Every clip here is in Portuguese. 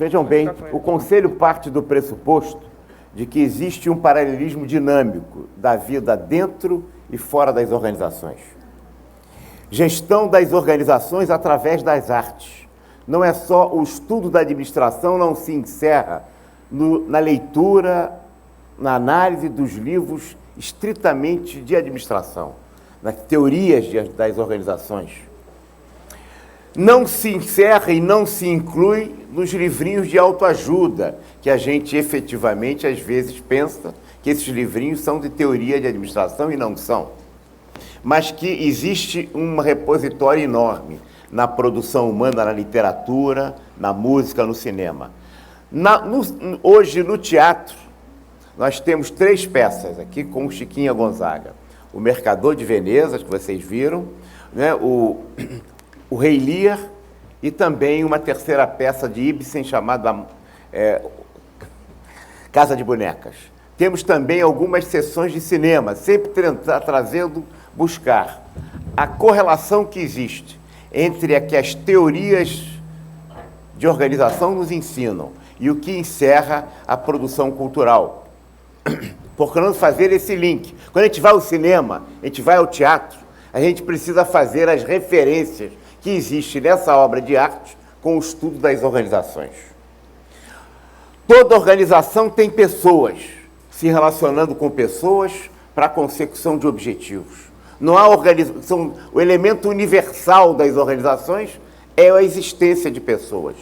Vejam bem, o Conselho parte do pressuposto de que existe um paralelismo dinâmico da vida dentro e fora das organizações. Gestão das organizações através das artes. Não é só o estudo da administração, não se encerra na leitura, na análise dos livros estritamente de administração, nas teorias das organizações. Não se encerra e não se inclui nos livrinhos de autoajuda, que a gente efetivamente, às vezes, pensa que esses livrinhos são de teoria de administração e não são. Mas que existe um repositório enorme na produção humana, na literatura, na música, no cinema. Hoje, no teatro, nós temos 3 peças aqui com o Chiquinha Gonzaga. O Mercador de Veneza, que vocês viram, né? O Rei Lear e também uma terceira peça de Ibsen chamada Casa de Bonecas. Temos também algumas sessões de cinema, sempre buscar a correlação que existe entre a que as teorias de organização nos ensinam e o que encerra a produção cultural. Procurando fazer esse link. Quando a gente vai ao cinema, a gente vai ao teatro, a gente precisa fazer as referências que existem nessa obra de arte com o estudo das organizações. Toda organização tem pessoas, se relacionando com pessoas para a consecução de objetivos. Não há organização, o elemento universal das organizações é a existência de pessoas.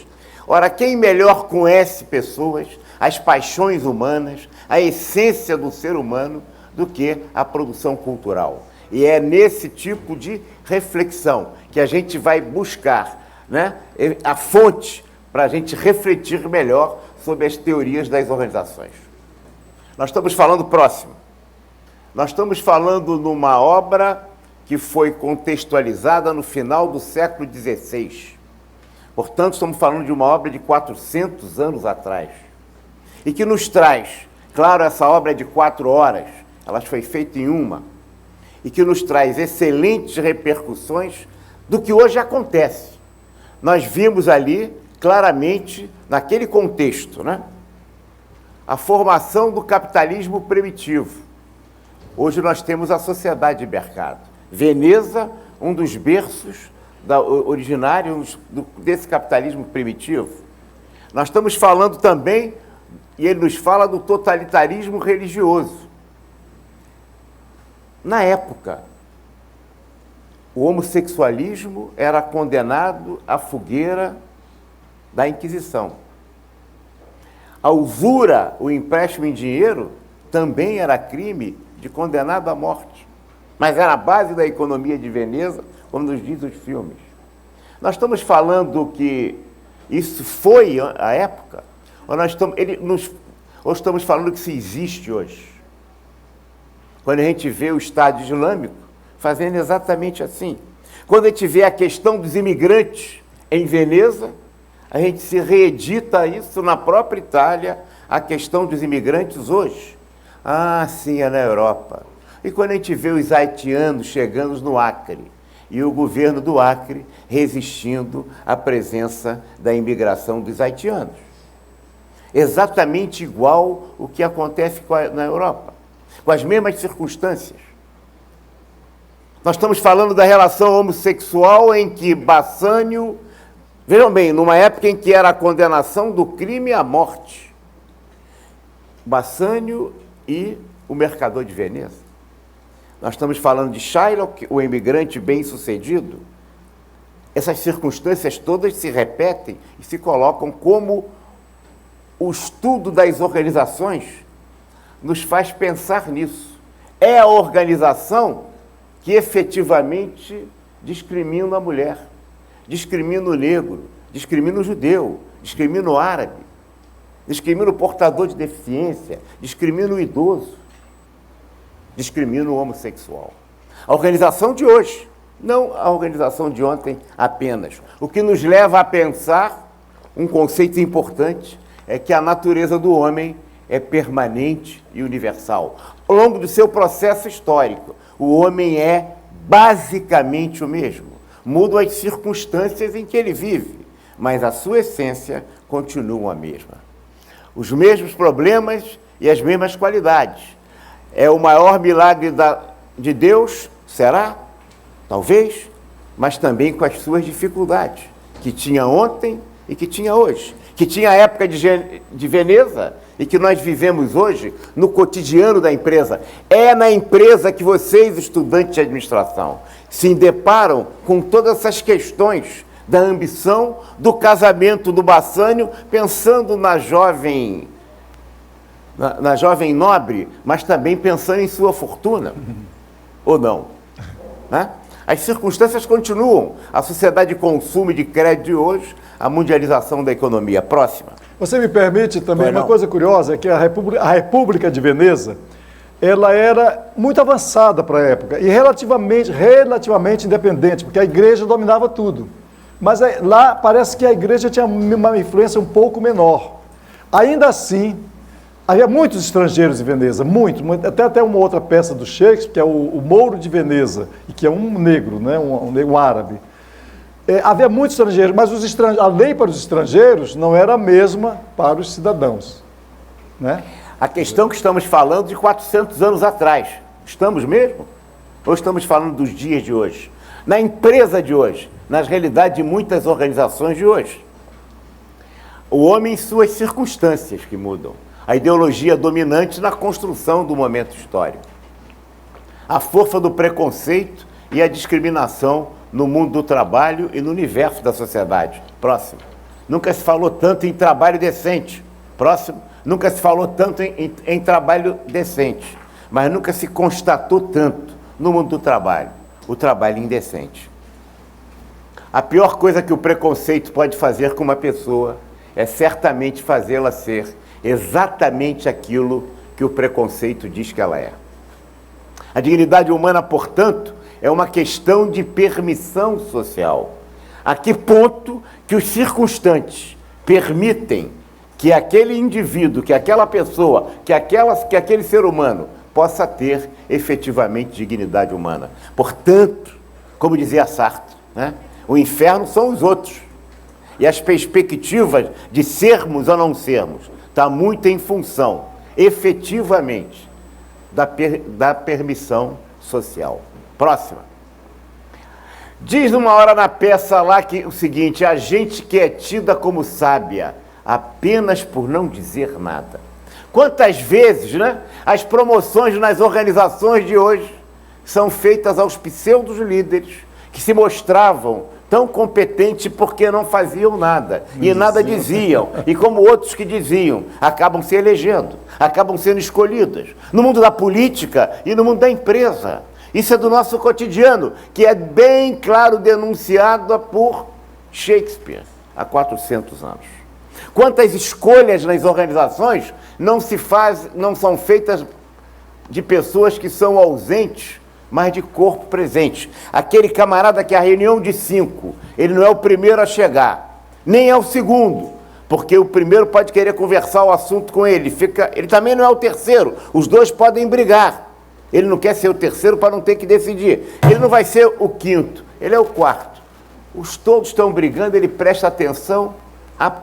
Ora, quem melhor conhece pessoas, as paixões humanas, a essência do ser humano, do que a produção cultural? E é nesse tipo de reflexão que a gente vai buscar, né, a fonte para a gente refletir melhor sobre as teorias das organizações. Nós estamos falando próximo. Nós estamos falando numa obra que foi contextualizada no final do século XVI. Portanto, estamos falando de uma obra de 400 anos atrás. E que nos traz, claro, essa obra é de 4 horas, ela foi feita em uma, e que nos traz excelentes repercussões do que hoje acontece. Nós vimos ali, claramente, naquele contexto, né, a formação do capitalismo primitivo. Hoje nós temos a sociedade de mercado. Veneza, um dos berços originários desse capitalismo primitivo. Nós estamos falando também, e ele nos fala do totalitarismo religioso. Na época, o homossexualismo era condenado à fogueira da Inquisição. A usura, o empréstimo em dinheiro, também era crime de condenado à morte. Mas era a base da economia de Veneza, como nos diz os filmes. Nós estamos falando que isso foi a época, ou estamos falando que isso existe hoje? Quando a gente vê o Estado Islâmico fazendo exatamente assim. Quando a gente vê a questão dos imigrantes em Veneza, a gente se reedita isso na própria Itália, a questão dos imigrantes hoje. Ah, sim, é na Europa. E quando a gente vê os haitianos chegando no Acre, e o governo do Acre resistindo à presença da imigração dos haitianos. Exatamente igual o que acontece na Europa, com as mesmas circunstâncias. Nós estamos falando da relação homossexual em que Bassanio, vejam bem, numa época em que era a condenação do crime à morte, Bassanio e o Mercador de Veneza. Nós estamos falando de Shylock, o imigrante bem-sucedido. Essas circunstâncias todas se repetem e se colocam como o estudo das organizações nos faz pensar nisso. É a organização que efetivamente discrimina a mulher, discrimina o negro, discrimina o judeu, discrimina o árabe, discrimina o portador de deficiência, discrimina o idoso, discrimina o homossexual. A organização de hoje, não a organização de ontem apenas. O que nos leva a pensar um conceito importante é que a natureza do homem é permanente e universal. Ao longo do seu processo histórico, o homem é basicamente o mesmo. Mudam as circunstâncias em que ele vive, mas a sua essência continua a mesma. Os mesmos problemas e as mesmas qualidades. É o maior milagre de Deus, será? Talvez, mas também com as suas dificuldades, que tinha ontem e que tinha hoje, que tinha a época de Veneza e que nós vivemos hoje no cotidiano da empresa. É na empresa que vocês, estudantes de administração, se deparam com todas essas questões da ambição, do casamento do Bassânio, pensando na jovem nobre, mas também pensando em sua fortuna, ou não? Né? As circunstâncias continuam. A sociedade de consumo e de crédito de hoje, a mundialização da economia. Próxima. Você me permite também, uma coisa curiosa, é que a República de Veneza, ela era muito avançada para a época e relativamente independente, porque a igreja dominava tudo. Mas lá parece que a igreja tinha uma influência um pouco menor. Ainda assim, havia muitos estrangeiros em Veneza, muito, até uma outra peça do Shakespeare, que é o Mouro de Veneza, e que é um negro, né, um árabe. Havia muitos estrangeiros, mas a lei para os estrangeiros não era a mesma para os cidadãos. Né? A questão que estamos falando de 400 anos atrás. Estamos mesmo? Ou estamos falando dos dias de hoje? Na empresa de hoje, nas realidades de muitas organizações de hoje. O homem e suas circunstâncias que mudam. A ideologia dominante na construção do momento histórico. A força do preconceito e a discriminação no mundo do trabalho e no universo da sociedade. Próximo. Nunca se falou tanto em trabalho decente. Próximo. Nunca se falou tanto em trabalho decente. Mas nunca se constatou tanto no mundo do trabalho. O trabalho indecente. A pior coisa que o preconceito pode fazer com uma pessoa é certamente fazê-la ser exatamente aquilo que o preconceito diz que ela é. A dignidade humana, portanto, é uma questão de permissão social. A que ponto que os circunstantes permitem que aquele indivíduo, que aquela pessoa, que aquele ser humano possa ter efetivamente dignidade humana. Portanto, como dizia Sartre, né, o inferno são os outros. E as perspectivas de sermos ou não sermos está muito em função, efetivamente, da permissão social. Próxima. Diz numa hora na peça lá o seguinte: a gente que é tida como sábia apenas por não dizer nada. Quantas vezes, né, as promoções nas organizações de hoje são feitas aos pseudos líderes que se mostravam tão competentes porque não faziam nada e nada diziam. E como outros que diziam, acabam se elegendo, acabam sendo escolhidas. No mundo da política e no mundo da empresa. Isso é do nosso cotidiano, que é bem claro denunciado por Shakespeare há 400 anos. Quantas escolhas nas organizações não são feitas de pessoas que são ausentes, mas de corpo presente. Aquele camarada que a reunião de 5, ele não é o primeiro a chegar, nem é o segundo, porque o primeiro pode querer conversar o assunto com ele, ele também não é o terceiro, os dois podem brigar. Ele não quer ser o terceiro para não ter que decidir. Ele não vai ser o quinto, ele é o quarto. Todos estão brigando, ele presta atenção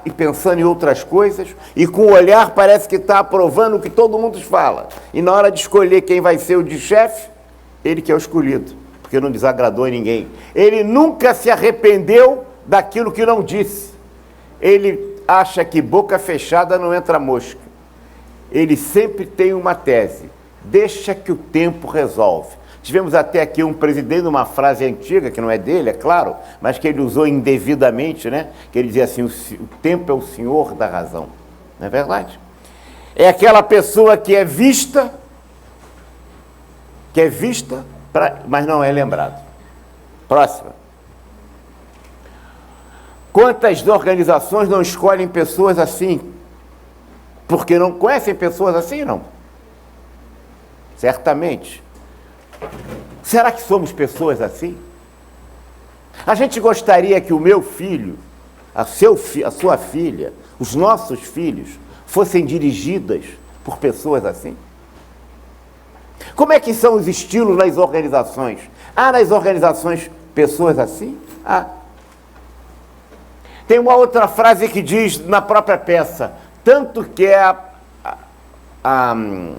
e pensando em outras coisas, e com o olhar parece que está aprovando o que todo mundo fala. E na hora de escolher quem vai ser o de chefe, ele que é o escolhido, porque não desagradou ninguém. Ele nunca se arrependeu daquilo que não disse. Ele acha que boca fechada não entra mosca. Ele sempre tem uma tese: deixa que o tempo resolve. Tivemos até aqui um presidente, uma frase antiga, que não é dele, é claro, mas que ele usou indevidamente, né? Que ele dizia assim: o tempo é o senhor da razão. Não é verdade? É aquela pessoa que é vista, mas não é lembrado. Próxima. Quantas organizações não escolhem pessoas assim? Porque não conhecem pessoas assim, não? Certamente. Será que somos pessoas assim? A gente gostaria que o meu filho, a sua filha, os nossos filhos, fossem dirigidas por pessoas assim? Como é que são os estilos nas organizações? Há nas organizações pessoas assim? Há. Tem uma outra frase que diz na própria peça, tanto que é a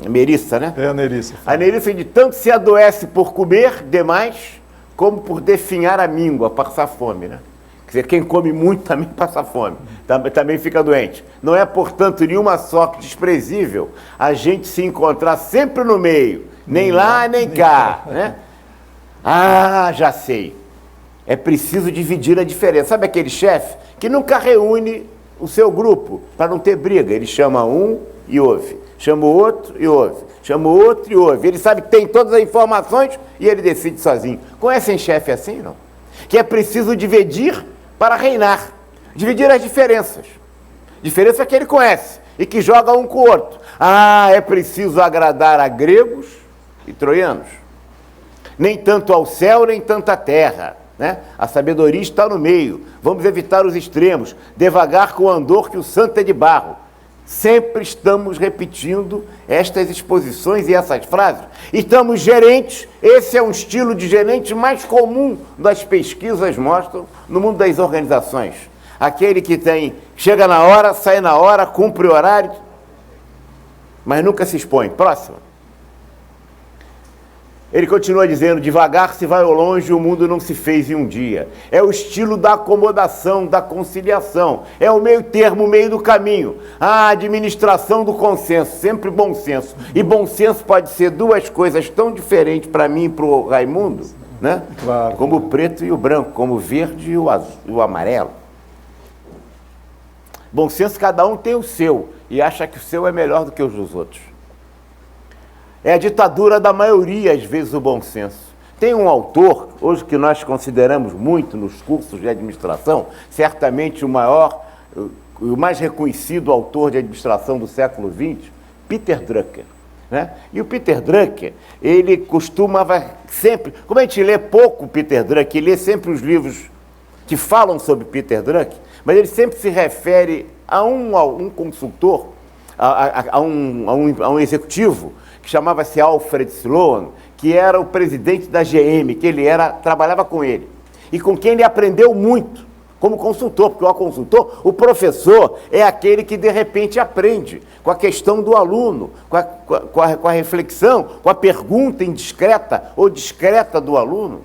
Nerissa, né? É a Nerissa. A Nerissa de tanto se adoece por comer demais, como por definhar a míngua, passar fome, né? Quer dizer, quem come muito também passa fome, também fica doente. Não é, portanto, nenhuma sorte desprezível a gente se encontrar sempre no meio, nem lá, nem cá, né? Ah, já sei. É preciso dividir a diferença. Sabe aquele chefe que nunca reúne o seu grupo para não ter briga? Ele chama um e ouve, chama o outro e ouve, chama o outro e ouve. Ele sabe que tem todas as informações e ele decide sozinho. Conhecem chefe assim, não? Que é preciso dividir para reinar. Dividir as diferenças. Diferença que ele conhece e que joga um com o outro. Ah, é preciso agradar a gregos e troianos. Nem tanto ao céu, nem tanto à terra. Né? A sabedoria está no meio. Vamos evitar os extremos. Devagar com o andor que o santo é de barro. Sempre estamos repetindo estas exposições e essas frases. Estamos gerentes, esse é um estilo de gerente mais comum das pesquisas mostram no mundo das organizações. Aquele que chega na hora, sai na hora, cumpre o horário, mas nunca se expõe. Próximo. Ele continua dizendo, devagar se vai ao longe, o mundo não se fez em um dia. É o estilo da acomodação, da conciliação. É o meio termo, o meio do caminho. A administração do consenso, sempre bom senso. E bom senso pode ser duas coisas tão diferentes para mim e para o Raimundo, né? Claro. Como o preto e o branco, como o verde e o azul, e o amarelo. Bom senso, cada um tem o seu e acha que o seu é melhor do que os dos outros. É a ditadura da maioria, às vezes, o bom senso. Tem um autor, hoje que nós consideramos muito nos cursos de administração, certamente o maior, o mais reconhecido autor de administração do século XX, Peter Drucker. Né? E o Peter Drucker, ele costumava sempre, como a gente lê pouco Peter Drucker, ele lê sempre os livros que falam sobre Peter Drucker, mas ele sempre se refere a um consultor, a um executivo, que chamava-se Alfred Sloan, que era o presidente da GM, que ele trabalhava com ele, e com quem ele aprendeu muito, como consultor, porque o consultor, o professor, é aquele que de repente aprende com a questão do aluno, com a reflexão, com a pergunta indiscreta ou discreta do aluno,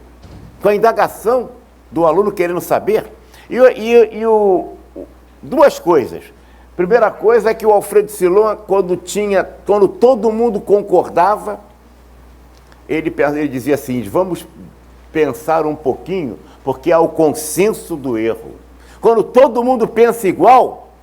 com a indagação do aluno querendo saber. Duas coisas. Primeira coisa é que o Alfred Sloan, quando todo mundo concordava, ele dizia assim, vamos pensar um pouquinho, porque há o consenso do erro. Quando todo mundo pensa igual,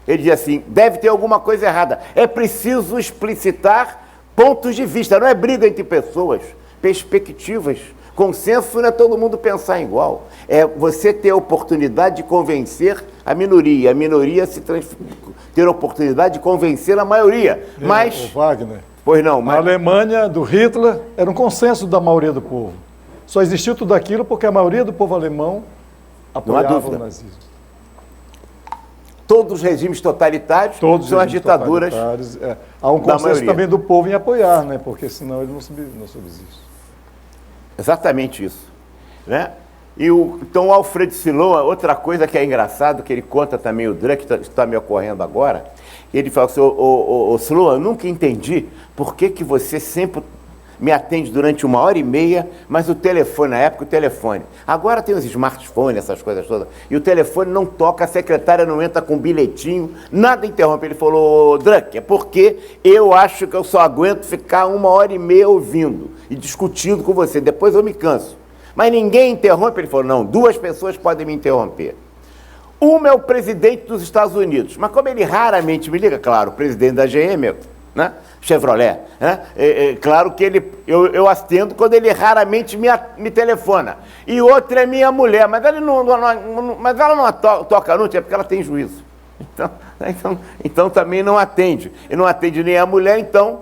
ele dizia assim, deve ter alguma coisa errada. É preciso explicitar pontos de vista, não é briga entre pessoas, perspectivas. Consenso não é todo mundo pensar igual. É você ter a oportunidade de convencer a minoria ter a oportunidade de convencer a maioria. Mas, o Wagner, pois não, a Alemanha do Hitler era um consenso da maioria do povo. Só existiu tudo aquilo porque a maioria do povo alemão apoiava o nazismo. Todos os regimes totalitários são as ditaduras. Há um consenso também do povo em apoiar, né? Porque senão ele não subsiste. Exatamente isso, né? Então o Alfred Sloan, outra coisa que é engraçado, que ele conta também, o Drucker, que está me ocorrendo agora, ele fala assim, Sloan, eu nunca entendi por que você sempre me atende durante 1h30, mas o telefone, na época o telefone, agora tem os smartphones, essas coisas todas, e o telefone não toca, a secretária não entra com bilhetinho, nada interrompe. Ele falou, Drucker, porque eu acho que eu só aguento ficar 1h30 ouvindo e discutindo com você, depois eu me canso. Mas ninguém interrompe. Ele falou, não, duas pessoas podem me interromper. Uma é o presidente dos Estados Unidos, mas como ele raramente me liga, claro, o presidente da GM, né? Chevrolet, né? Claro que eu atendo quando ele raramente me telefona. E outra é minha mulher, mas ela não toca anúncio, é porque ela tem juízo. Então também não atende. E não atende nem a mulher, então,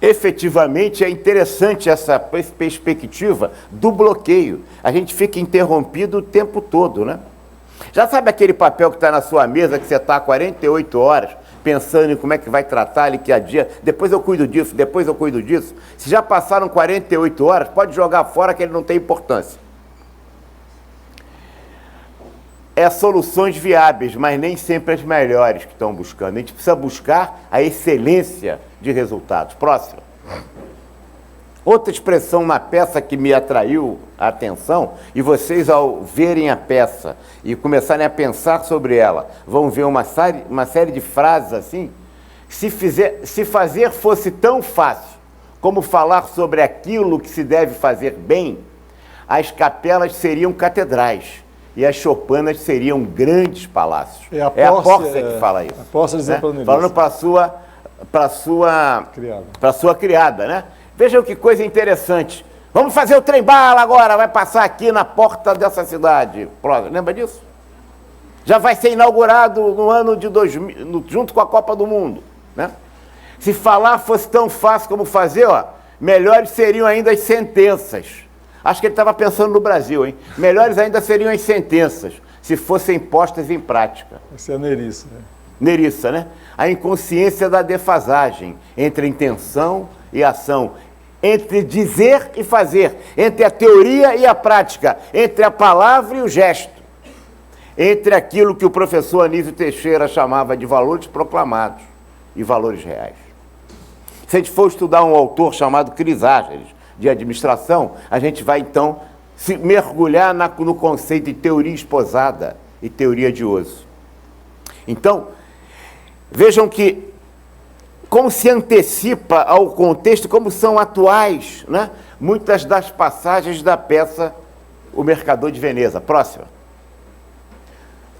efetivamente, é interessante essa perspectiva do bloqueio. A gente fica interrompido o tempo todo, né? Já sabe aquele papel que está na sua mesa, que você está há 48 horas, pensando em como é que vai tratar ele, que a dia, depois eu cuido disso, depois eu cuido disso. Se já passaram 48 horas, pode jogar fora que ele não tem importância. soluções viáveis, mas nem sempre as melhores que estão buscando. A gente precisa buscar a excelência de resultados. Próximo. Outra expressão na peça que me atraiu a atenção, e vocês, ao verem a peça e começarem a pensar sobre ela, vão ver uma série de frases assim: se fazer fosse tão fácil como falar sobre aquilo que se deve fazer bem, as capelas seriam catedrais e as choupanas seriam grandes palácios. É a Pórcia que fala isso. A Pórcia né? Falando para sua criada, né? Vejam que coisa interessante. Vamos fazer o trem-bala agora, vai passar aqui na porta dessa cidade. Lembra disso? Já vai ser inaugurado no ano de 2000, junto com a Copa do Mundo, né? Se falar fosse tão fácil como fazer, ó, melhores seriam ainda as sentenças. Acho que ele estava pensando no Brasil, hein? Melhores ainda seriam as sentenças, se fossem postas em prática. Essa é a Nerissa, né? Nerissa, né? A inconsciência da defasagem entre a intenção e a ação, entre dizer e fazer, entre a teoria e a prática, entre a palavra e o gesto, entre aquilo que o professor Anísio Teixeira chamava de valores proclamados e valores reais. Se a gente for estudar um autor chamado Crisógenes, de administração, a gente vai, então, se mergulhar no conceito de teoria esposada e teoria de uso. Então, vejam que como se antecipa ao contexto, como são atuais, né, muitas das passagens da peça O Mercador de Veneza. Próxima.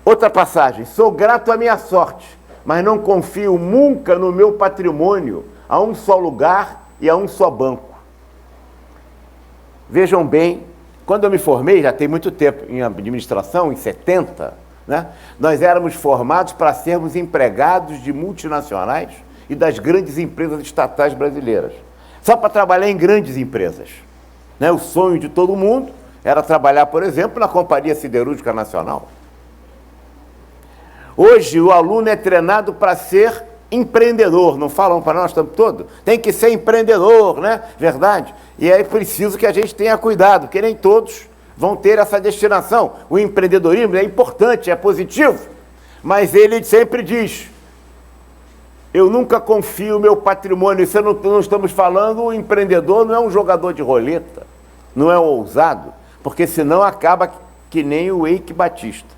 Outra passagem. Sou grato à minha sorte, mas não confio nunca no meu patrimônio a um só lugar e a um só banco. Vejam bem, quando eu me formei, já tem muito tempo em administração, em 70, né, nós éramos formados para sermos empregados de multinacionais e das grandes empresas estatais brasileiras. Só para trabalhar em grandes empresas. Né? O sonho de todo mundo era trabalhar, por exemplo, na Companhia Siderúrgica Nacional. Hoje, o aluno é treinado para ser empreendedor. Não falam para nós o tempo todo? Tem que ser empreendedor, né? Verdade? E é preciso que a gente tenha cuidado, porque nem todos vão ter essa destinação. O empreendedorismo é importante, é positivo, mas ele sempre diz: eu nunca confio no meu patrimônio. Isso não estamos falando, o empreendedor não é um jogador de roleta, não é um ousado, porque senão acaba que nem o Eike Batista.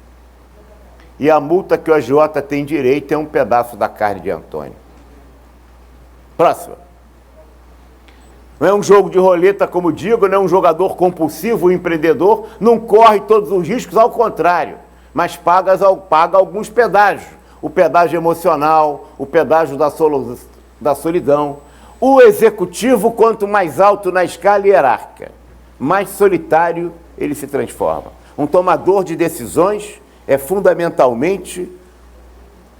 E a multa que o agiota tem direito é um pedaço da carne de Antônio. Próxima. Não é um jogo de roleta, como digo, não é um jogador compulsivo, o empreendedor não corre todos os riscos, ao contrário, mas paga alguns pedágios. O pedágio emocional, o pedágio da solidão. O executivo, quanto mais alto na escala hierárquica, mais solitário ele se transforma. Um tomador de decisões é fundamentalmente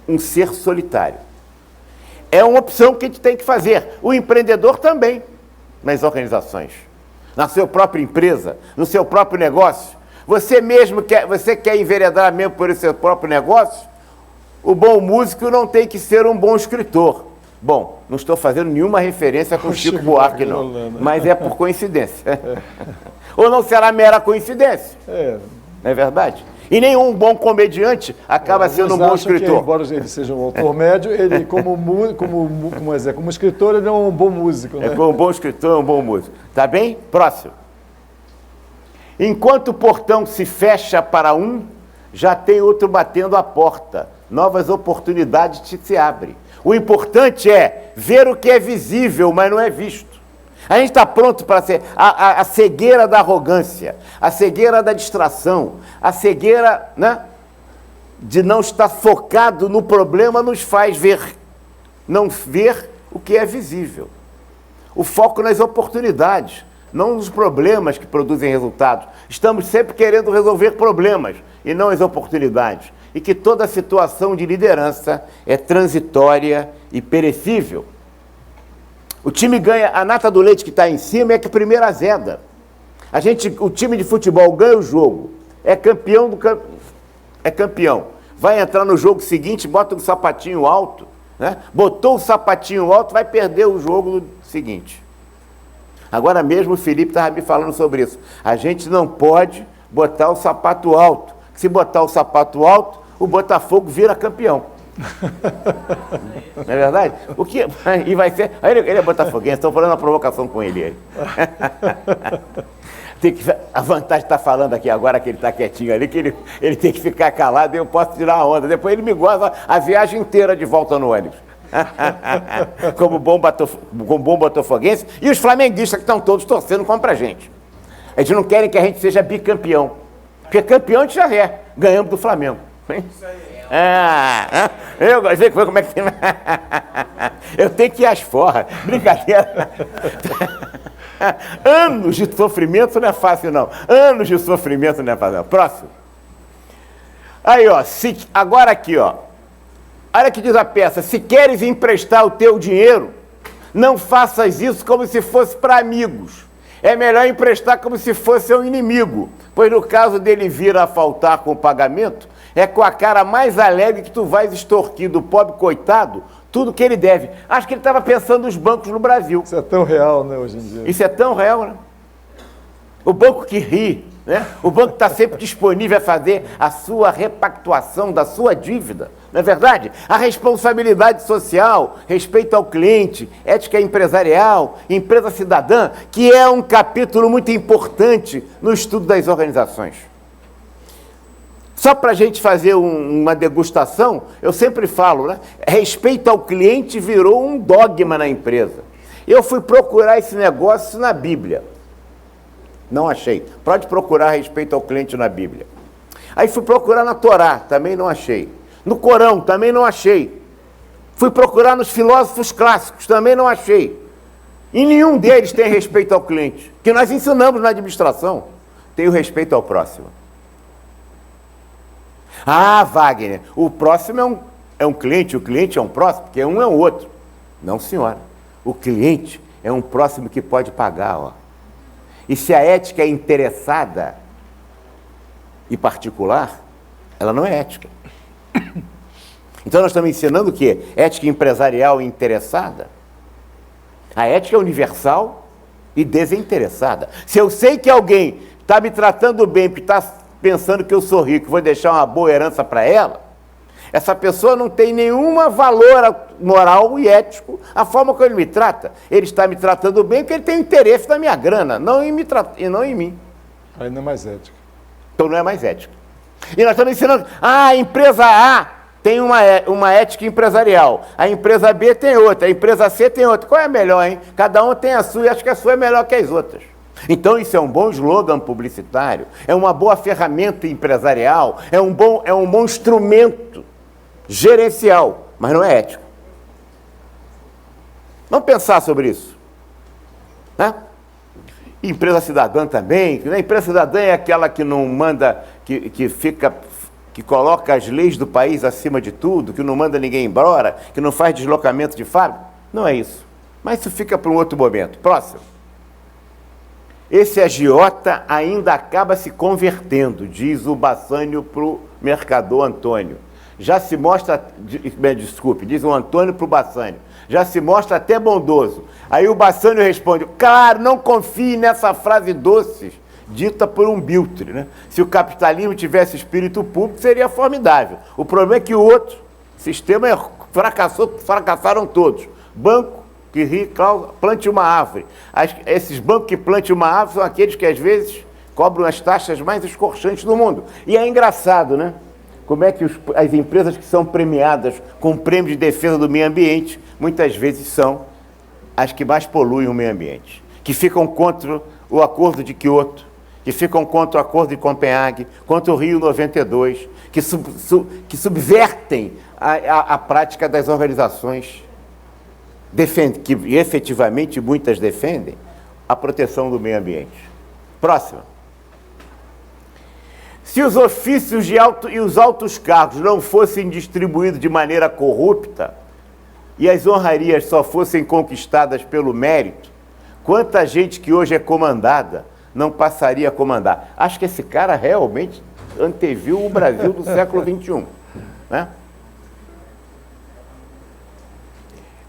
um ser solitário. É uma opção que a gente tem que fazer. O empreendedor também, nas organizações, na sua própria empresa, no seu próprio negócio. Você quer enveredar mesmo por esse seu próprio negócio? O bom músico não tem que ser um bom escritor. Bom, não estou fazendo nenhuma referência com Chico Buarque, não, mas é por coincidência. Ou não será mera coincidência? Não é verdade? E nenhum bom comediante acaba sendo um bom escritor. Que, embora ele seja um autor médio, ele como escritor, ele é um bom músico. Né? Como um bom escritor, é um bom músico. Tá bem? Próximo. Enquanto o portão se fecha para um, já tem outro batendo a porta. Novas oportunidades se abrem. O importante é ver o que é visível, mas não é visto. A gente está pronto para ser a cegueira da arrogância, a cegueira da distração, a cegueira, né, de não estar focado no problema nos faz não ver o que é visível. O foco nas oportunidades, não nos problemas que produzem resultados. Estamos sempre querendo resolver problemas e não as oportunidades. E que toda situação de liderança é transitória e perecível. O time ganha, a nata do leite que está em cima é que primeiro azeda. O time de futebol ganha o jogo, é campeão é campeão. Vai entrar no jogo seguinte, bota um sapatinho alto, né? Botou o sapatinho alto, vai perder o jogo seguinte. Agora mesmo o Felipe estava me falando sobre isso. A gente não pode botar o sapato alto. Se botar o sapato alto, o Botafogo vira campeão. Não é verdade? O que, e vai ser... Ele é botafoguense, estou falando uma provocação com ele. A vantagem de estar falando aqui agora que ele está quietinho ali, que ele tem que ficar calado e eu posso tirar a onda. Depois ele me goza a viagem inteira de volta no ônibus. Como bom botafoguense. E os flamenguistas que estão todos torcendo contra a gente. Eles não querem que a gente seja bicampeão. Porque campeão a gente já é. Ganhamos do Flamengo. Eu gostei como é que... Eu tenho que ir às forras. Brincadeira. Anos de sofrimento não é fácil, não. Anos de sofrimento não é fácil, não. Próximo. Aí, ó. Agora aqui, ó. Olha que diz a peça. Se queres emprestar o teu dinheiro, não faças isso como se fosse para amigos. É melhor emprestar como se fosse um inimigo. Pois no caso dele vir a faltar com o pagamento, é com a cara mais alegre que tu vais extorquir do pobre coitado tudo que ele deve. Acho que ele estava pensando nos bancos no Brasil. Isso é tão real, né, hoje em dia? Isso é tão real, né? O banco que ri, né? O banco está sempre disponível a fazer a sua repactuação da sua dívida. Não é verdade? A responsabilidade social, respeito ao cliente, ética empresarial, empresa cidadã, que é um capítulo muito importante no estudo das organizações. Só para a gente fazer uma degustação, eu sempre falo, né? Respeito ao cliente virou um dogma na empresa. Eu fui procurar esse negócio na Bíblia. Não achei. Pode procurar respeito ao cliente na Bíblia. Aí fui procurar na Torá, também não achei. No Corão, também não achei. Fui procurar nos filósofos clássicos, também não achei. E nenhum deles tem respeito ao cliente. Que nós ensinamos na administração, tem o respeito ao próximo. Ah, Wagner, o próximo é um cliente, o cliente é um próximo, porque um é o outro. Não, senhora. O cliente é um próximo que pode pagar, ó. E se a ética é interessada e particular, ela não é ética. Então nós estamos ensinando o quê? Ética empresarial interessada? A ética é universal e desinteressada. Se eu sei que alguém está me tratando bem porque está pensando que eu sou rico, vou deixar uma boa herança para ela, essa pessoa não tem nenhum valor moral e ético a forma como ele me trata. Ele está me tratando bem porque ele tem interesse na minha grana, não em mim. Aí não é mais ética. Então não é mais ética. E nós estamos ensinando, a empresa A tem uma ética empresarial, a empresa B tem outra, a empresa C tem outra. Qual é a melhor, hein? Cada uma tem a sua e acho que a sua é melhor que as outras. Então isso é um bom slogan publicitário, é uma boa ferramenta empresarial, é um bom instrumento gerencial, mas não é ético. Vamos pensar sobre isso, né? Empresa cidadã também, né? Empresa cidadã é aquela que não manda, que coloca as leis do país acima de tudo, que não manda ninguém embora, que não faz deslocamento de fábrica. Não é isso. Mas isso fica para um outro momento. Próximo. Esse agiota ainda acaba se convertendo, diz o Bassanio para o mercador Antônio. Já se mostra, diz o Antônio para o Bassanio, já se mostra até bondoso. Aí o Bassanio responde, claro, não confie nessa frase doce, dita por um biltre, né? Se o capitalismo tivesse espírito público, seria formidável. O problema é que o outro sistema fracassaram todos. Banco que ri, plante uma árvore. Esses bancos que plantam uma árvore são aqueles que às vezes cobram as taxas mais escorchantes do mundo. E é engraçado, né? Como é que as empresas que são premiadas com prêmio de defesa do meio ambiente, muitas vezes são as que mais poluem o meio ambiente, que ficam contra o Acordo de Kyoto, que ficam contra o Acordo de Copenhague, contra o Rio 92, que subvertem a prática das organizações que efetivamente muitas defendem a proteção do meio ambiente. Próxima. Se os ofícios e os altos cargos não fossem distribuídos de maneira corrupta e as honrarias só fossem conquistadas pelo mérito, quanta gente que hoje é comandada não passaria a comandar? Acho que esse cara realmente anteviu o Brasil do século XXI, né?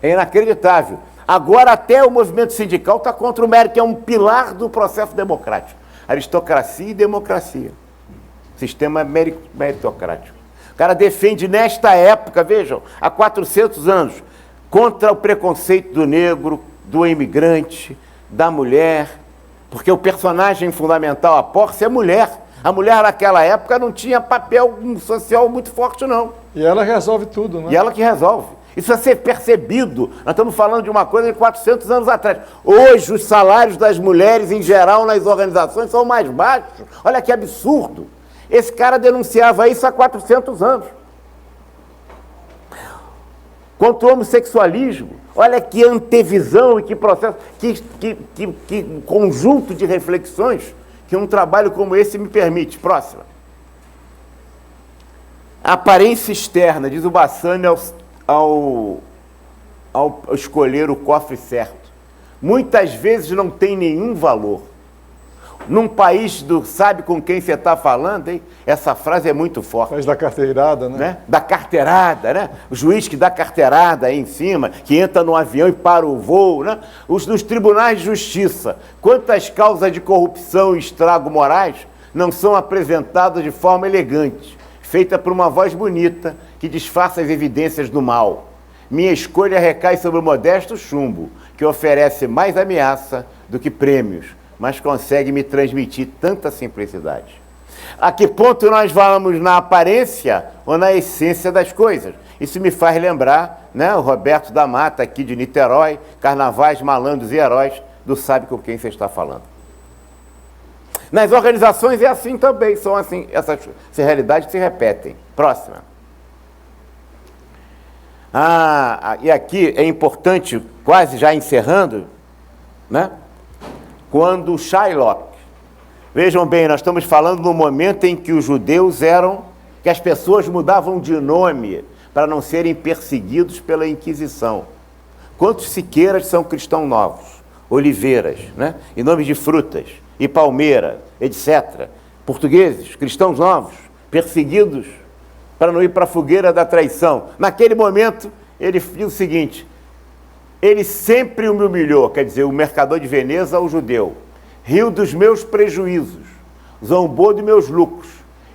É inacreditável. Agora até o movimento sindical está contra o mérito, que é um pilar do processo democrático. Aristocracia e democracia. sistema meritocrático. O cara defende nesta época, vejam, há 400 anos, contra o preconceito do negro, do imigrante, da mulher, porque o personagem fundamental, a Porcia, é mulher. A mulher naquela época não tinha papel social muito forte, não. E ela resolve tudo, né? E ela que resolve. Isso vai ser percebido. Nós estamos falando de uma coisa de 400 anos atrás. Hoje, os salários das mulheres, em geral, nas organizações, são mais baixos. Olha que absurdo. Esse cara denunciava isso há 400 anos. Contra o homossexualismo. Olha que antevisão e que processo, que conjunto de reflexões que um trabalho como esse me permite. Próxima. A aparência externa, diz o Bassani ao escolher o cofre certo, muitas vezes não tem nenhum valor. Num país do sabe com quem você está falando, hein? Essa frase é muito forte. Faz da carteirada, né? Da carteirada, né? O juiz que dá carteirada aí em cima, que entra no avião e para o voo, né? Nos tribunais de justiça, quantas causas de corrupção e estrago morais não são apresentadas de forma elegante, feita por uma voz bonita que disfarça as evidências do mal. Minha escolha recai sobre o modesto chumbo, que oferece mais ameaça do que prêmios, mas consegue me transmitir tanta simplicidade. A que ponto nós vamos na aparência ou na essência das coisas? Isso me faz lembrar, né, o Roberto da Mata, aqui de Niterói, Carnavais, Malandros e Heróis, do Sabe com quem você está falando. Nas organizações é assim também, são assim, essas realidades se repetem. Próxima. E aqui é importante, quase já encerrando, né? Quando Shylock, vejam bem, nós estamos falando no momento em que os judeus que as pessoas mudavam de nome para não serem perseguidos pela Inquisição. Quantos Siqueiras são cristãos novos? Oliveiras, né? E nomes de frutas, e palmeira, etc. Portugueses, cristãos novos, perseguidos para não ir para a fogueira da traição. Naquele momento, ele diz o seguinte: ele sempre me humilhou, quer dizer, o mercador de Veneza, o judeu, riu dos meus prejuízos, zombou de meus lucros,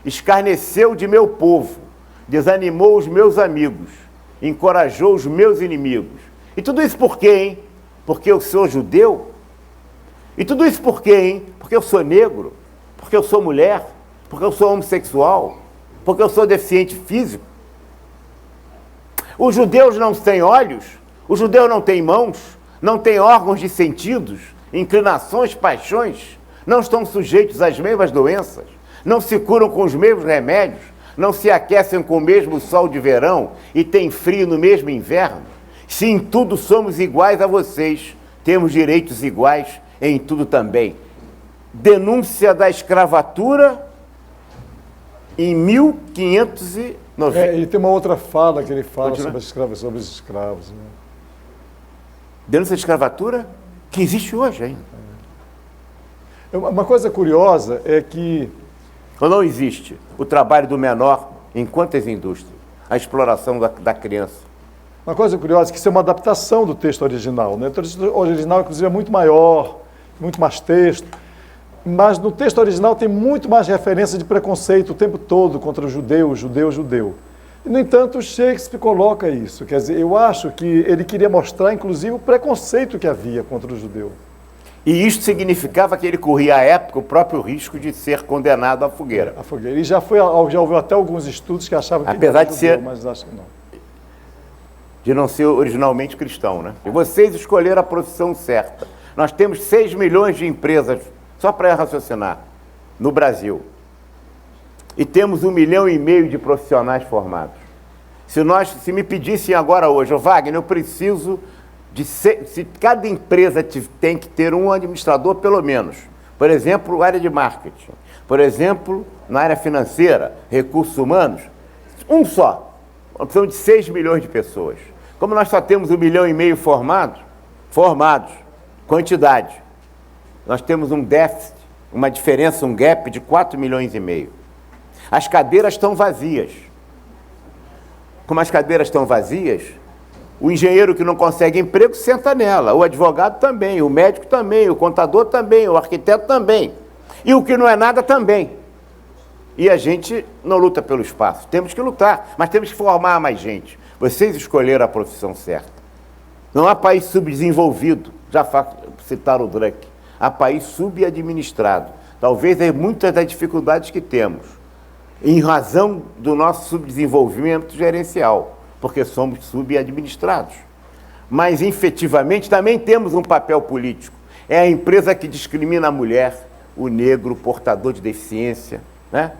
escarneceu de meu povo, desanimou os meus amigos, encorajou os meus inimigos. E tudo isso por quê, hein? Porque eu sou judeu? E tudo isso por quê, hein? Porque eu sou negro? Porque eu sou mulher? Porque eu sou homossexual? Porque eu sou deficiente físico? Os judeus não têm olhos? O judeu não tem mãos, não tem órgãos de sentidos, inclinações, paixões, não estão sujeitos às mesmas doenças, não se curam com os mesmos remédios, não se aquecem com o mesmo sol de verão e têm frio no mesmo inverno. Se em tudo somos iguais a vocês, temos direitos iguais em tudo também. Denúncia da escravatura em 1590. E tem uma outra fala que ele fala sobre os escravos. Né? Denúncia de escravatura que existe hoje ainda. Uma coisa curiosa é que... Ou não existe o trabalho do menor em quantas indústrias? A exploração da criança. Uma coisa curiosa é que isso é uma adaptação do texto original. Né? O texto original, inclusive, é muito maior, muito mais texto, mas no texto original tem muito mais referência de preconceito o tempo todo contra o judeu. E, no entanto, Shakespeare coloca isso. Quer dizer, eu acho que ele queria mostrar, inclusive, o preconceito que havia contra o judeu. E isto significava que ele corria, à época, o próprio risco de ser condenado à fogueira. A fogueira. E já houve até alguns estudos que achavam que apesar ele era de judeu, ser, mas acho que não. De não ser originalmente cristão, né? E vocês escolheram a profissão certa. Nós temos 6 milhões de empresas, só para raciocinar, no Brasil. E temos 1,5 milhão de profissionais formados. Se me pedissem agora hoje, Wagner, eu preciso se cada empresa tem que ter um administrador pelo menos. Por exemplo, área de marketing. Por exemplo, na área financeira, recursos humanos, um só. Precisamos de 6 milhões de pessoas. Como nós só temos 1,5 milhão formados, quantidade, nós temos um déficit, uma diferença, um gap de 4,5 milhões. As cadeiras estão vazias. Como as cadeiras estão vazias, o engenheiro que não consegue emprego senta nela, o advogado também, o médico também, o contador também, o arquiteto também. E o que não é nada também. e a gente não luta pelo espaço. Temos que lutar, mas temos que formar mais gente. Vocês escolheram a profissão certa. Não há país subdesenvolvido, já citaram o Druck. Há país subadministrado. Talvez é muitas das dificuldades que temos, em razão do nosso subdesenvolvimento gerencial, porque somos subadministrados. Mas, efetivamente, também temos um papel político. É a empresa que discrimina a mulher, o negro, o portador de deficiência, né?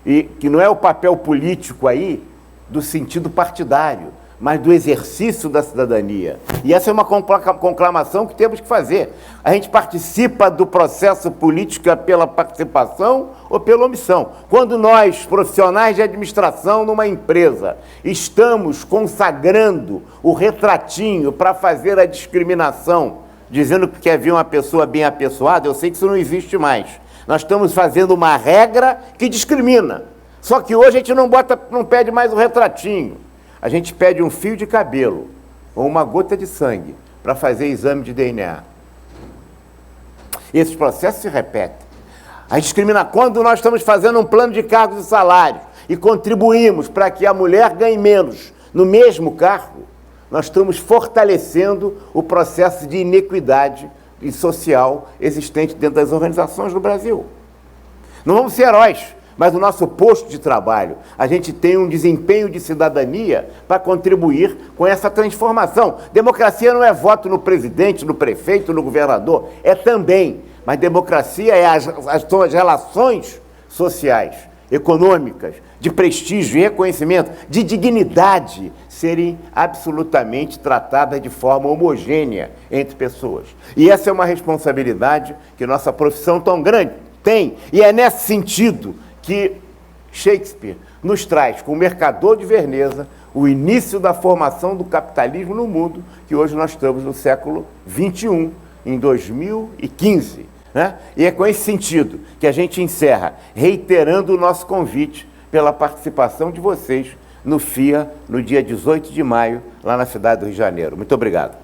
E que não é o papel político aí do sentido partidário, mas do exercício da cidadania. E essa é uma conclamação que temos que fazer. A gente participa do processo político pela participação ou pela omissão. Quando nós, profissionais de administração numa empresa, estamos consagrando o retratinho para fazer a discriminação, dizendo que quer ver uma pessoa bem apessoada, eu sei que isso não existe mais. Nós estamos fazendo uma regra que discrimina. Só que hoje a gente não pede mais o retratinho. A gente pede um fio de cabelo ou uma gota de sangue para fazer exame de DNA. Esses processos se repetem. A discrimina quando nós estamos fazendo um plano de cargos e salários e contribuímos para que a mulher ganhe menos no mesmo cargo, nós estamos fortalecendo o processo de inequidade social existente dentro das organizações do Brasil. Não vamos ser heróis, mas no nosso posto de trabalho, a gente tem um desempenho de cidadania para contribuir com essa transformação. Democracia não é voto no presidente, no prefeito, no governador, é também. Mas democracia são as relações sociais, econômicas, de prestígio e reconhecimento, de dignidade, serem absolutamente tratadas de forma homogênea entre pessoas. E essa é uma responsabilidade que nossa profissão tão grande tem. E é nesse sentido que Shakespeare nos traz, com o Mercador de Veneza, o início da formação do capitalismo no mundo, que hoje nós estamos no século XXI, em 2015. Né? E é com esse sentido que a gente encerra, reiterando o nosso convite pela participação de vocês no FIA, no dia 18 de maio, lá na cidade do Rio de Janeiro. Muito obrigado.